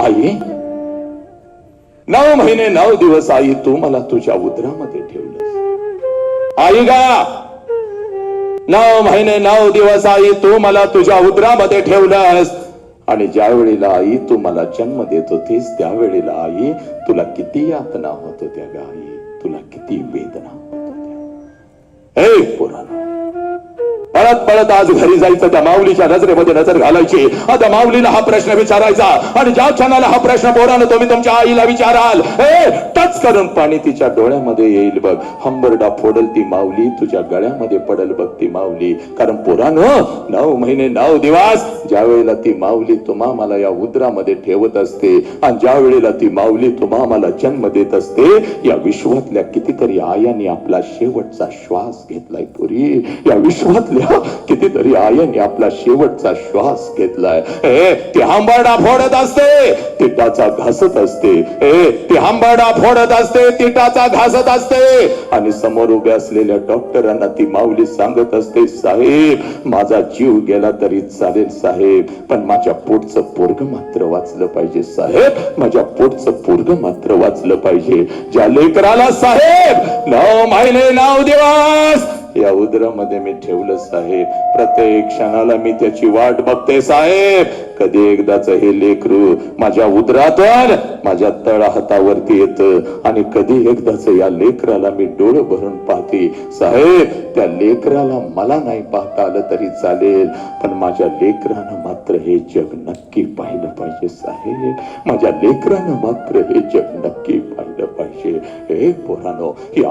आई 9 महिने 9 दिवस आई तू मला तुझ्या उदरामध्ये ठेवलंस. आई गा 9 महिने 9 दिवस आई तू मला तुझ्या उदरामध्ये ठेवलंस. आणि ज्या वेळेला आई तू मला जन्म देत होतीस त्यावेळेला आई तुला किती यातना होत होत्या ग आई, तुला किती वेदना होत होत्या. हे पोरांनो, पळत पळत आज घरी जायचं, त्या माऊलीच्या नजरेमध्ये नजर घालायची, त्या माऊलीला हा प्रश्न विचारायचा. आणि ज्या क्षणाला हा प्रश्न पोरानं तुम्ही तुमच्या आईला विचाराल, टच करून पाणी तिच्या डोळ्यामध्ये येईल बघ. हंबरडा फोडल ती माऊली, तुझ्या गळ्यामध्ये पडल बघ ती माऊली. कारण पोरानं 9 महिने 9 दिवस ज्या वेळेला ती माऊली तुम्हा मला या उदरामध्ये ठेवत असते आणि ज्या वेळेला ती माऊली तुम्हा मला जन्म देत असते, या विश्वातल्या कितीतरी आयांनी आपला शेवटचा श्वास घेतलाय पुरी. या विश्वातल्या कितीतरी आयांनी आपला शेवटचा श्वास घेतलाय. ती हंबरडा फोडत असते, ती टाचा घासत असते. ती हंबरडा फोडत असते, ती टाचा घासत असते. आणि समोर उभ्या असलेल्या डॉक्टरांना ती माऊली सांगत असते, साहेब माझा जीव गेला तरी चालेल साहेब, पण माझ्या पोटचं पोरग मात्र वाचलं पाहिजे साहेब, माझ्या पोटचं पोरग मात्र वाचलं पाहिजे. ज्या लेकराला साहेब 9 महिने 9 दिवस या उदरामध्ये मी ठेवलं साहेब, प्रत्येक क्षणाला मी त्याची वाट बघते साहेब. कधी एकदाच हे लेकरू माझ्या उदरातून माझ्या तळा हातावरती येतं आणि कधी एकदाच या लेकराला मी डोळे भरून पाहते साहेब. त्या लेकराला मला नाही पाहता आलं तरी चालेल, पण माझ्या लेकरानं मात्र हे जग नक्की पाहिलं पाहिजे साहेब, माझ्या लेकरानं मात्र हे जग नक्की पाहिलं पाहिजे. हे पोरांनो, ही